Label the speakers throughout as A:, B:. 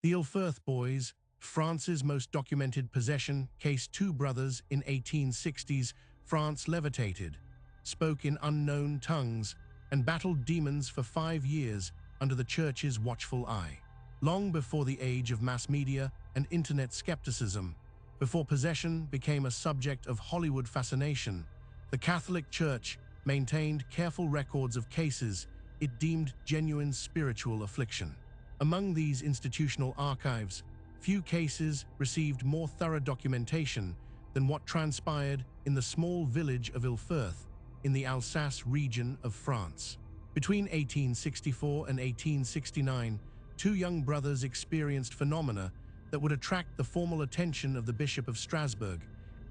A: The Illfurth boys, France's most documented possession case. Two brothers in 1860s France levitated, spoke in unknown tongues, and battled demons for 5 years under the church's watchful eye. Long before the age of mass media and internet skepticism, before possession became a subject of Hollywood fascination, the Catholic Church maintained careful records of cases it deemed genuine spiritual affliction. Among these institutional archives, few cases received more thorough documentation than what transpired in the small village of Illfurth in the Alsace region of France. Between 1864 and 1869, two young brothers experienced phenomena that would attract the formal attention of the Bishop of Strasbourg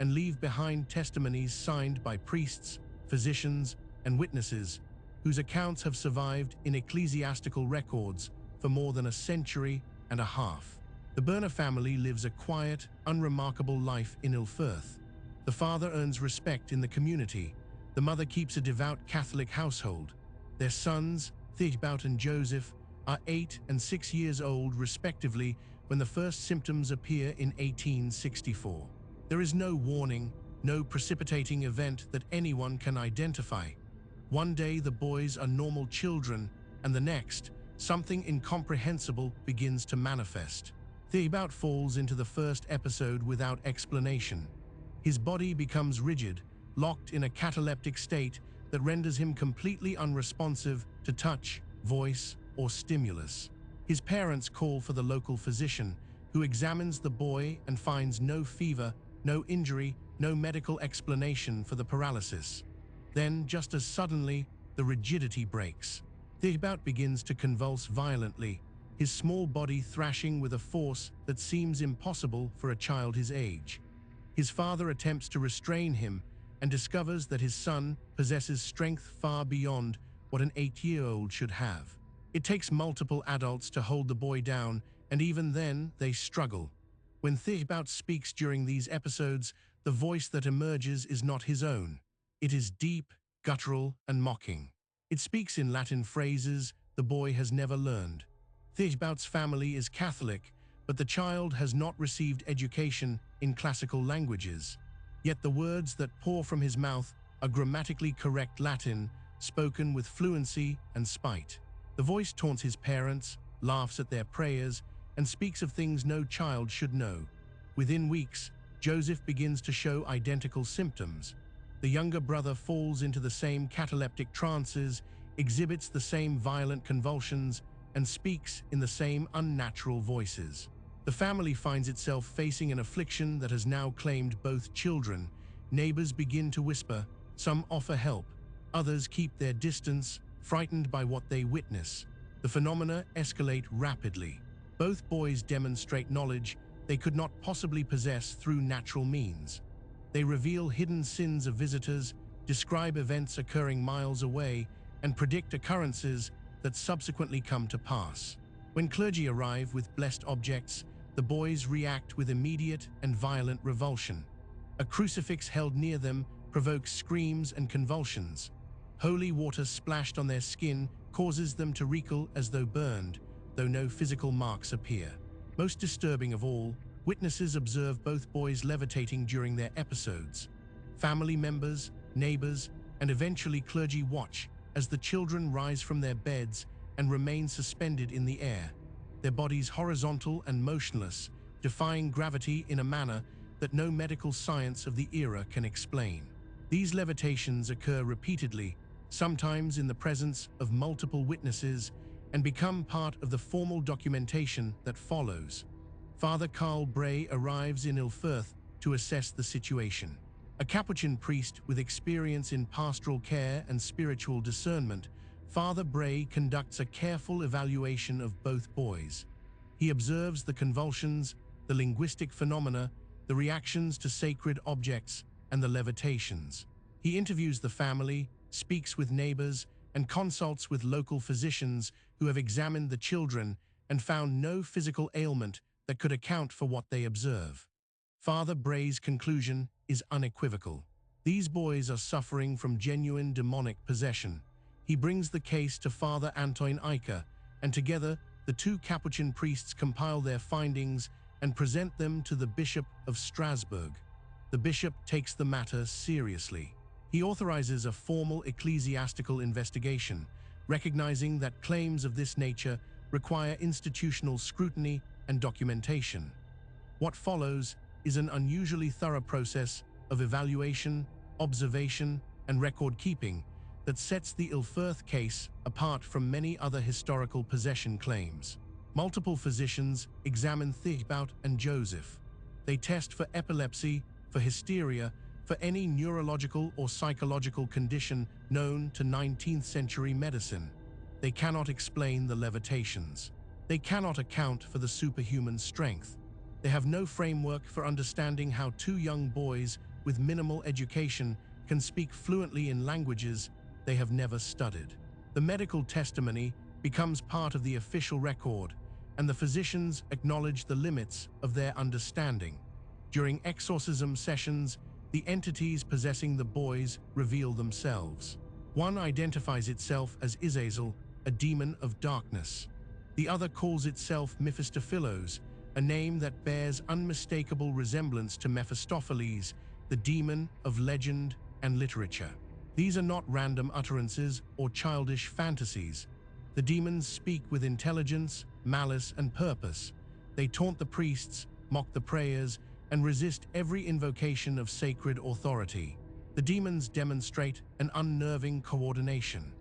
A: and leave behind testimonies signed by priests, physicians, and witnesses whose accounts have survived in ecclesiastical records for more than a century and a half. The Berner family lives a quiet, unremarkable life in Illfurth. The father earns respect in the community. The mother keeps a devout Catholic household. Their sons, Thibaut and Joseph, are 8 and 6 years old respectively when the first symptoms appear in 1864. There is no warning, no precipitating event that anyone can identify. One day the boys are normal children, and the next, something incomprehensible begins to manifest. Thibaut falls into the first episode without explanation. His body becomes rigid, locked in a cataleptic state that renders him completely unresponsive to touch, voice, or stimulus. His parents call for the local physician, who examines the boy and finds no fever, no injury, no medical explanation for the paralysis. Then, just as suddenly, the rigidity breaks. Thibaut begins to convulse violently, his small body thrashing with a force that seems impossible for a child his age. His father attempts to restrain him and discovers that his son possesses strength far beyond what an 8-year-old should have. It takes multiple adults to hold the boy down, and even then, they struggle. When Thibaut speaks during these episodes, the voice that emerges is not his own. It is deep, guttural, and mocking. It speaks in Latin phrases the boy has never learned. Thibaut's family is Catholic, but the child has not received education in classical languages. Yet the words that pour from his mouth are grammatically correct Latin, spoken with fluency and spite. The voice taunts his parents, laughs at their prayers, and speaks of things no child should know. Within weeks, Joseph begins to show identical symptoms. The younger brother falls into the same cataleptic trances, exhibits the same violent convulsions, and speaks in the same unnatural voices. The family finds itself facing an affliction that has now claimed both children. Neighbors begin to whisper, some offer help, others keep their distance, frightened by what they witness. The phenomena escalate rapidly. Both boys demonstrate knowledge they could not possibly possess through natural means. They reveal hidden sins of visitors, describe events occurring miles away, and predict occurrences that subsequently come to pass. When clergy arrive with blessed objects, the boys react with immediate and violent revulsion. A crucifix held near them provokes screams and convulsions. Holy water splashed on their skin causes them to recoil as though burned, though no physical marks appear. Most disturbing of all, witnesses observe both boys levitating during their episodes. Family members, neighbors, and eventually clergy watch as the children rise from their beds and remain suspended in the air, their bodies horizontal and motionless, defying gravity in a manner that no medical science of the era can explain. These levitations occur repeatedly, sometimes in the presence of multiple witnesses, and become part of the formal documentation that follows. Father Carl Bray arrives in Illfurth to assess the situation. A Capuchin priest with experience in pastoral care and spiritual discernment, Father Bray conducts a careful evaluation of both boys. He observes the convulsions, the linguistic phenomena, the reactions to sacred objects, and the levitations. He interviews the family, speaks with neighbors, and consults with local physicians who have examined the children and found no physical ailment that could account for what they observe. Father Bray's conclusion is unequivocal. These boys are suffering from genuine demonic possession. He brings the case to Father Antoine Eicher, and together the two Capuchin priests compile their findings and present them to the Bishop of Strasbourg. The bishop takes the matter seriously. He authorizes a formal ecclesiastical investigation, recognizing that claims of this nature require institutional scrutiny and documentation. What follows is an unusually thorough process of evaluation, observation, and record-keeping that sets the Illfurth case apart from many other historical possession claims. Multiple physicians examine Thibaut and Joseph. They test for epilepsy, for hysteria, for any neurological or psychological condition known to 19th century medicine. They cannot explain the levitations. They cannot account for the superhuman strength. They have no framework for understanding how two young boys with minimal education can speak fluently in languages they have never studied. The medical testimony becomes part of the official record, and the physicians acknowledge the limits of their understanding. During exorcism sessions, the entities possessing the boys reveal themselves. One identifies itself as Izazel, a demon of darkness. The other calls itself Mephistopheles, a name that bears unmistakable resemblance to Mephistopheles, the demon of legend and literature. These are not random utterances or childish fantasies. The demons speak with intelligence, malice, and purpose. They taunt the priests, mock the prayers, and resist every invocation of sacred authority. The demons demonstrate an unnerving coordination.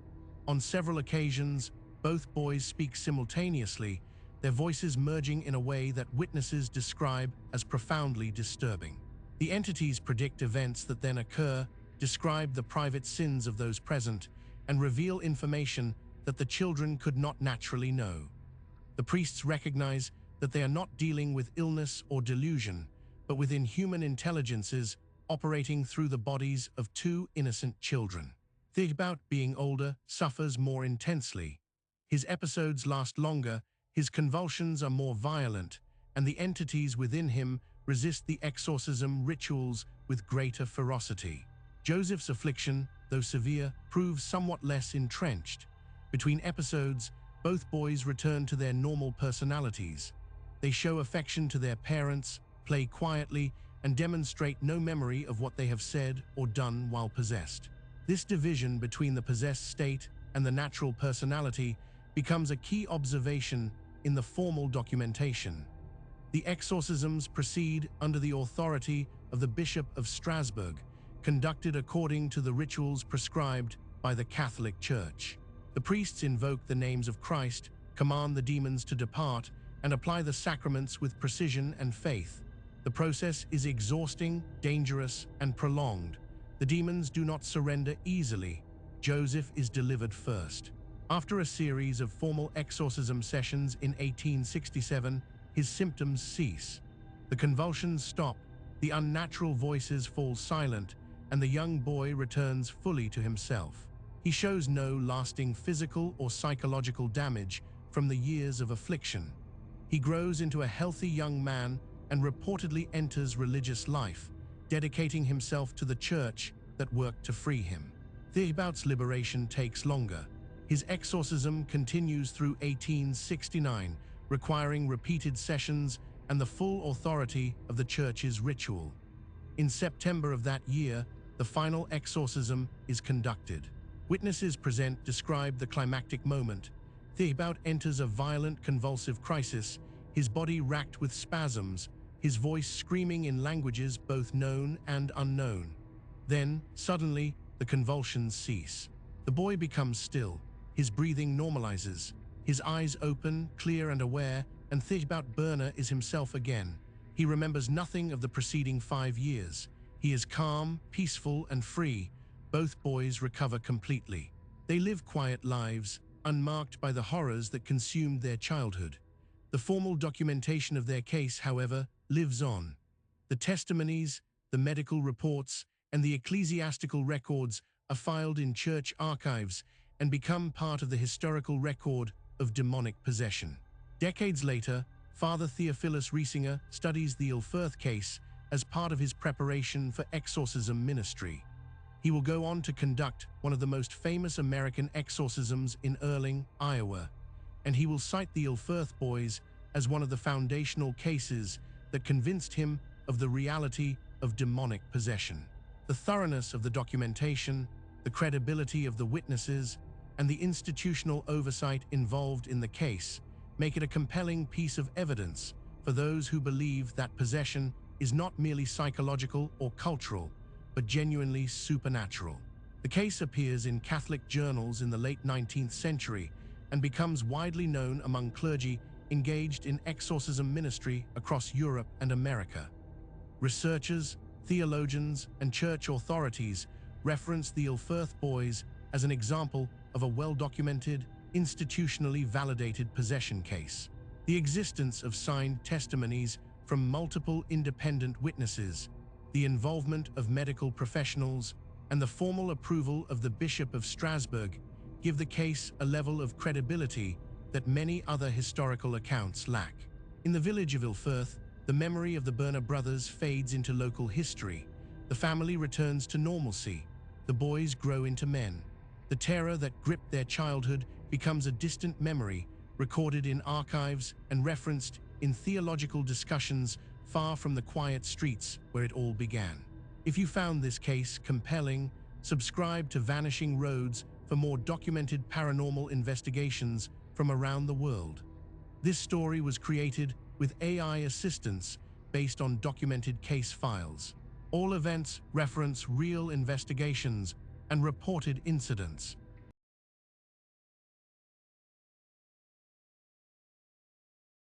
A: On several occasions, both boys speak simultaneously, their voices merging in a way that witnesses describe as profoundly disturbing. The entities predict events that then occur, describe the private sins of those present, and reveal information that the children could not naturally know. The priests recognize that they are not dealing with illness or delusion, but with inhuman intelligences operating through the bodies of two innocent children. Thibaut, being older, suffers more intensely. His episodes last longer, his convulsions are more violent, and the entities within him resist the exorcism rituals with greater ferocity. Joseph's affliction, though severe, proves somewhat less entrenched. Between episodes, both boys return to their normal personalities. They show affection to their parents, play quietly, and demonstrate no memory of what they have said or done while possessed. This division between the possessed state and the natural personality becomes a key observation in the formal documentation. The exorcisms proceed under the authority of the Bishop of Strasbourg, conducted according to the rituals prescribed by the Catholic Church. The priests invoke the names of Christ, command the demons to depart, and apply the sacraments with precision and faith. The process is exhausting, dangerous, and prolonged. The demons do not surrender easily. Joseph is delivered first. After a series of formal exorcism sessions in 1867, his symptoms cease. The convulsions stop, the unnatural voices fall silent, and the young boy returns fully to himself. He shows no lasting physical or psychological damage from the years of affliction. He grows into a healthy young man and reportedly enters religious life, dedicating himself to the church that worked to free him. Thibaut's liberation takes longer. His exorcism continues through 1869, requiring repeated sessions and the full authority of the church's ritual. In September of that year, the final exorcism is conducted. Witnesses present describe the climactic moment. Thibaut enters a violent convulsive crisis, his body racked with spasms, his voice screaming in languages both known and unknown. Then, suddenly, the convulsions cease. The boy becomes still, his breathing normalizes, his eyes open, clear and aware, and Thibaut Berner is himself again. He remembers nothing of the preceding 5 years. He is calm, peaceful, and free. Both boys recover completely. They live quiet lives, unmarked by the horrors that consumed their childhood. The formal documentation of their case, however, lives on. The testimonies, the medical reports, and the ecclesiastical records are filed in church archives and become part of the historical record of demonic possession. Decades later, Father Theophilus Riesinger studies the Illfurth case as part of his preparation for exorcism ministry. He will go on to conduct one of the most famous American exorcisms in Erling, Iowa. and he will cite the Illfurth boys as one of the foundational cases that convinced him of the reality of demonic possession. The thoroughness of the documentation, the credibility of the witnesses, and the institutional oversight involved in the case make it a compelling piece of evidence for those who believe that possession is not merely psychological or cultural, but genuinely supernatural. The case appears in Catholic journals in the late 19th century and becomes widely known among clergy engaged in exorcism ministry across Europe and America. Researchers, theologians, and church authorities reference the Illfurth boys as an example of a well-documented, institutionally validated possession case. The existence of signed testimonies from multiple independent witnesses, the involvement of medical professionals, and the formal approval of the Bishop of Strasbourg give the case a level of credibility that many other historical accounts lack. In the village of Illfurth, the memory of the Berner brothers fades into local history. The family returns to normalcy. The boys grow into men. The terror that gripped their childhood becomes a distant memory, recorded in archives and referenced in theological discussions far from the quiet streets where it all began. If you found this case compelling, subscribe to Vanishing Roads for more documented paranormal investigations from around the world. This story was created with AI assistance based on documented case files. All events reference real investigations and reported incidents.